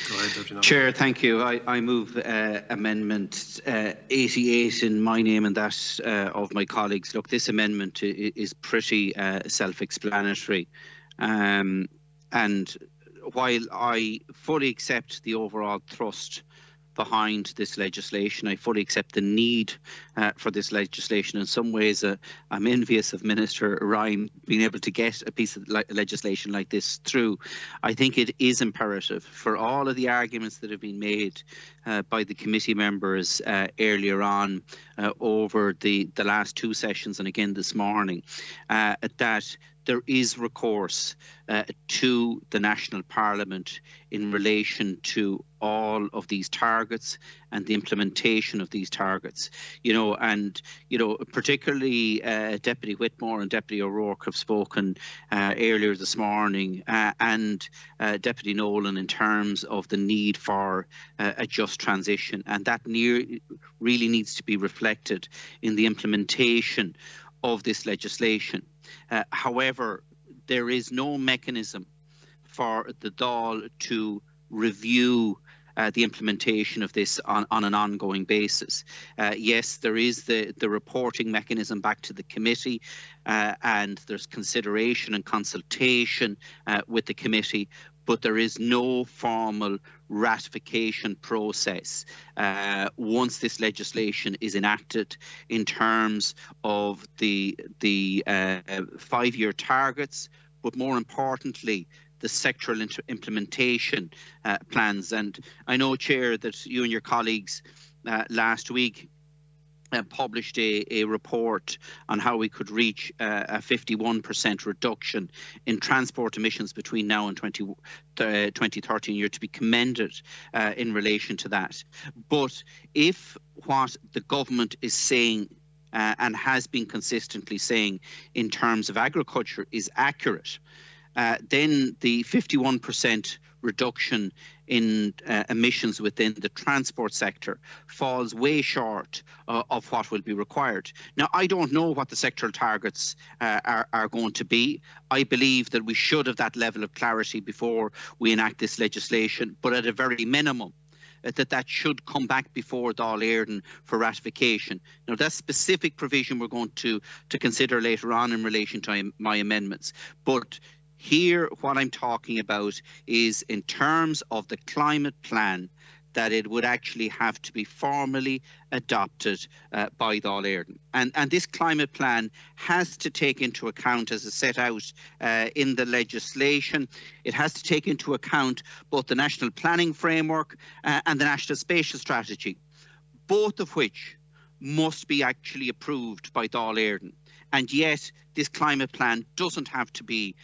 Go ahead, Deputy Naughten. Chair, thank you. I move Amendment 88 in my name and that of my colleagues. Look, this amendment is pretty self-explanatory. And while I fully accept the overall thrust behind this legislation, I fully accept the need for this legislation. In some ways, I'm envious of Minister Ryan being able to get a piece of legislation like this through. I think it is imperative for all of the arguments that have been made by the committee members earlier on over the last two sessions and again this morning, that there is recourse to the National Parliament in relation to all of these targets and the implementation of these targets. Particularly Deputy Whitmore and Deputy O'Rourke have spoken earlier this morning, and Deputy Nolan, in terms of the need for a just transition, and that really needs to be reflected in the implementation of this legislation. However, there is no mechanism for the Dáil to review the implementation of this on an ongoing basis. Yes, there is the reporting mechanism back to the committee, and there's consideration and consultation with the committee, but there is no formal ratification process once this legislation is enacted in terms of the 5-year targets, but more importantly, the sectoral implementation plans. And I know, Chair, that you and your colleagues last week published a report on how we could reach a 51% reduction in transport emissions between now and 2030. You're to be commended in relation to that. But if what the government is saying and has been consistently saying in terms of agriculture is accurate, then the 51% reduction in emissions within the transport sector falls way short of what will be required. Now, I don't know what the sectoral targets are going to be. I believe that we should have that level of clarity before we enact this legislation, but at a very minimum, that should come back before Dáil Éireann for ratification. Now, that specific provision we're going to consider later on in relation to my amendments. But here, what I'm talking about is in terms of the climate plan, that it would actually have to be formally adopted by Dáil Éireann. And this climate plan has to take into account, as is set out in the legislation, it has to take into account both the National Planning Framework and the National Spatial Strategy, both of which must be actually approved by Dáil Éireann. And yet, this climate plan doesn't have to be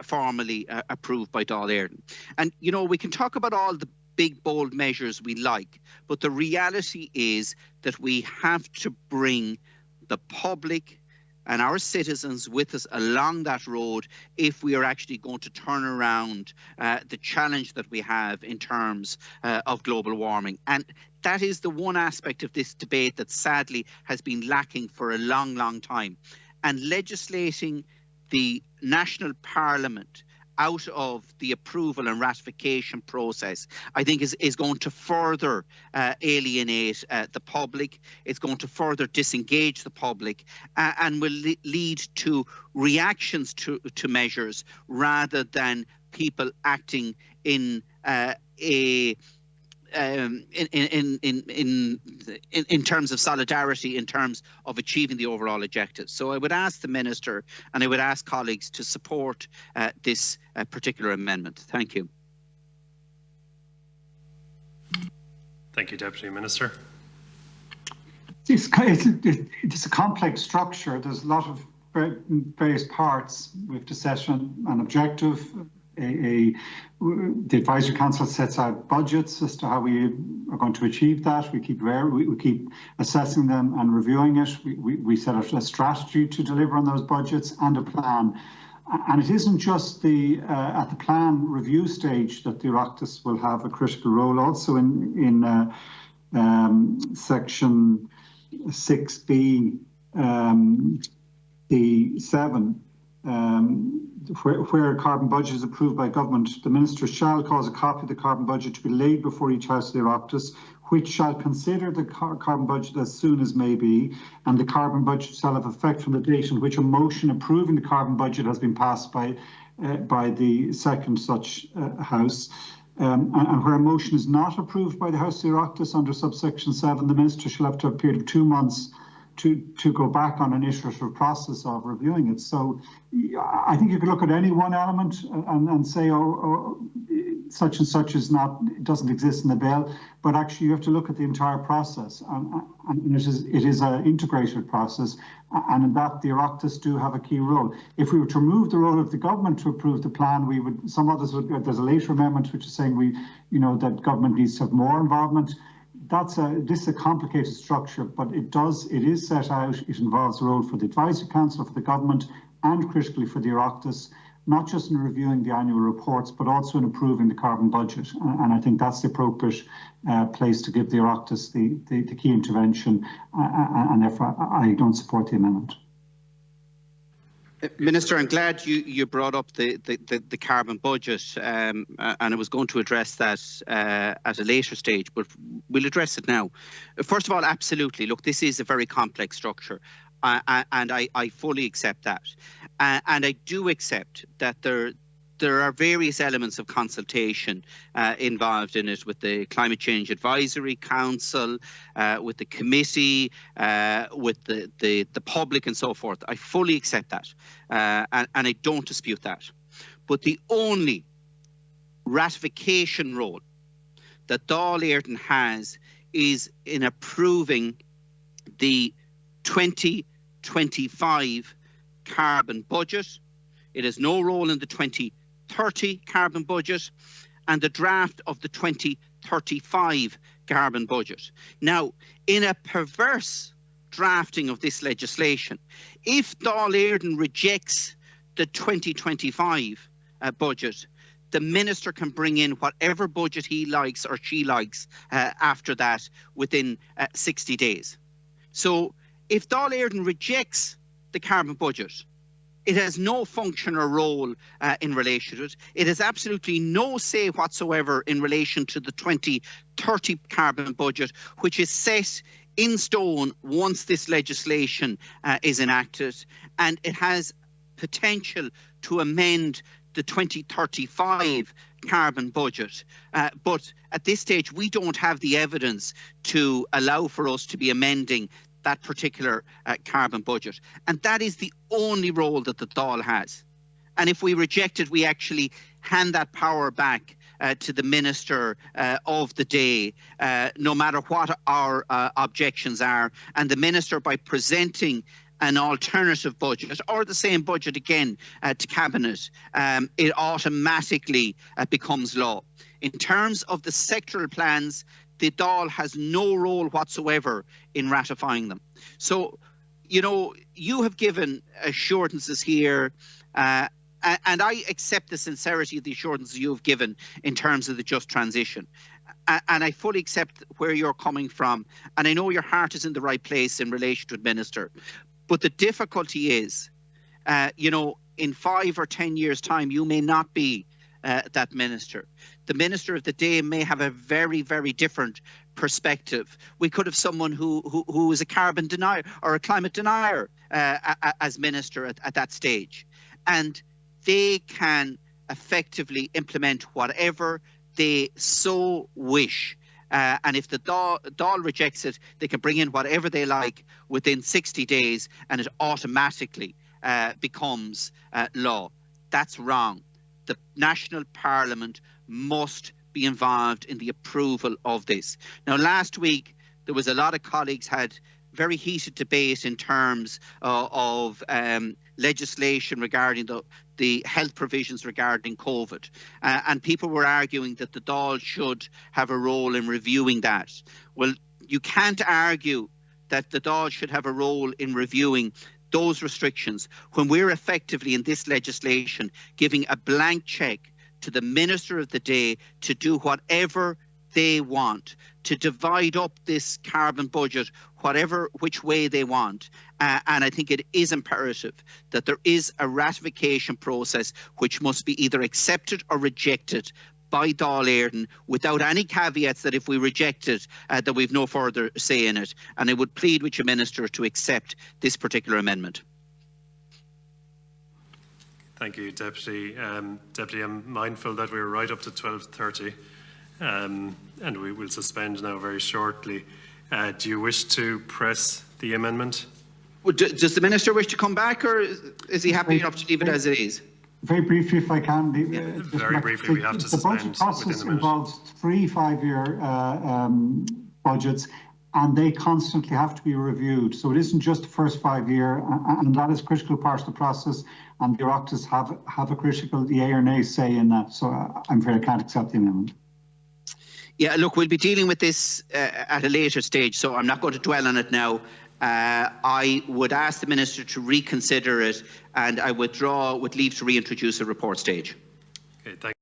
formally approved by Dáil Éireann. And, we can talk about all the big, bold measures we like, but the reality is that we have to bring the public and our citizens with us along that road if we are actually going to turn around the challenge that we have in terms of global warming. And that is the one aspect of this debate that sadly has been lacking for a long, long time. And legislating the National Parliament out of the approval and ratification process, I think is going to further alienate the public. It's going to further disengage the public and will lead to reactions to measures rather than people acting in in terms of solidarity, in terms of achieving the overall objectives. So I would ask the Minister and I would ask colleagues to support this particular amendment. Thank you. Thank you, Deputy Minister. It's a complex structure. There's a lot of various parts. We have to set an objective. The Advisory Council sets out budgets as to how we are going to achieve that. We keep assessing them and reviewing it. We set out a strategy to deliver on those budgets and a plan. And it isn't just at the plan review stage that the Oireachtas will have a critical role. Also in section 6B, the 7. where a carbon budget is approved by government, the Minister shall cause a copy of the carbon budget to be laid before each House of the Oireachtas, which shall consider the carbon budget as soon as may be, and the carbon budget shall have effect from the date in which a motion approving the carbon budget has been passed by the second such House. And where a motion is not approved by the House of the Oireachtas under subsection 7, the Minister shall have to have a period of 2 months to go back on an iterative process of reviewing it. So I think you could look at any one element and say, oh, such and such is not, it doesn't exist in the bill, but actually you have to look at the entire process, and it is an integrated process, and in that the Oireachtas do have a key role. If we were to remove the role of the government to approve the plan, we would, some others would, there's a later amendment which is saying that government needs to have more involvement. This is a complicated structure, but it is set out. It involves a role for the Advisory Council, for the government, and critically for the Oireachtas, not just in reviewing the annual reports, but also in approving the carbon budget. And I think that's the appropriate place to give the Oireachtas the key intervention, and therefore I don't support the amendment. Minister, I'm glad you brought up the carbon budget, and I was going to address that at a later stage, but we'll address it now. First of all, absolutely. Look, this is a very complex structure, and I fully accept that. And I do accept that there are various elements of consultation involved in it, with the Climate Change Advisory Council, with the committee, with the public and so forth. I fully accept that, and I don't dispute that. But the only ratification role that Dáil Éireann has is in approving the 2025 carbon budget. It has no role in the 2030 carbon budget and the draft of the 2035 carbon budget. Now, in a perverse drafting of this legislation, if Dáil Éireann rejects the 2025 budget, the Minister can bring in whatever budget he likes or she likes after that within 60 days. So if Dáil Éireann rejects the carbon budget, it has no function or role in relation to it. It has absolutely no say whatsoever in relation to the 2030 carbon budget, which is set in stone once this legislation is enacted, and it has potential to amend the 2035 carbon budget. But at this stage, we don't have the evidence to allow for us to be amending that particular carbon budget. And that is the only role that the Dáil has. And if we reject it, we actually hand that power back to the Minister of the day, no matter what our objections are. And the Minister, by presenting an alternative budget or the same budget again to Cabinet, it automatically becomes law. In terms of the sectoral plans, the Dáil has no role whatsoever in ratifying them. So, you have given assurances here, and I accept the sincerity of the assurances you have given in terms of the just transition. And I fully accept where you're coming from. And I know your heart is in the right place in relation to Minister. But the difficulty is, in 5 or 10 years' time, you may not be that Minister. The Minister of the day may have a very, very different perspective. We could have someone who is a carbon denier or a climate denier as Minister at that stage. And they can effectively implement whatever they so wish. And if the Dáil rejects it, they can bring in whatever they like within 60 days and it automatically becomes law. That's wrong. The National Parliament must be involved in the approval of this. Now, last week, there was a lot of colleagues had very heated debate in terms of legislation regarding the health provisions regarding COVID. And people were arguing that the Dáil should have a role in reviewing that. Well, you can't argue that the Dáil should have a role in reviewing those restrictions when we're effectively in this legislation giving a blank check to the Minister of the day to do whatever they want, to divide up this carbon budget which way they want. And I think it is imperative that there is a ratification process which must be either accepted or rejected by Dáil Éireann without any caveats that if we reject it, that we've no further say in it. And I would plead with you, Minister, to accept this particular amendment. Thank you, Deputy. Deputy, I'm mindful that we're right up to 12:30, and we will suspend now very shortly. Do you wish to press the amendment? Well, does the Minister wish to come back, or is he happy enough to leave it as it is? Very briefly, if I can. Very briefly, we have to suspend the budget process within a minute. involves 3 5-year budgets, and they constantly have to be reviewed. So it isn't just the first 5 year, and that is a critical part of the process. And the Oireachtas have a critical, the A or nay say in that. So I'm afraid I can't accept the amendment. Yeah, look, we'll be dealing with this at a later stage, so I'm not going to dwell on it now. I would ask the Minister to reconsider it, and I withdraw with leave to reintroduce a report stage. Okay, thank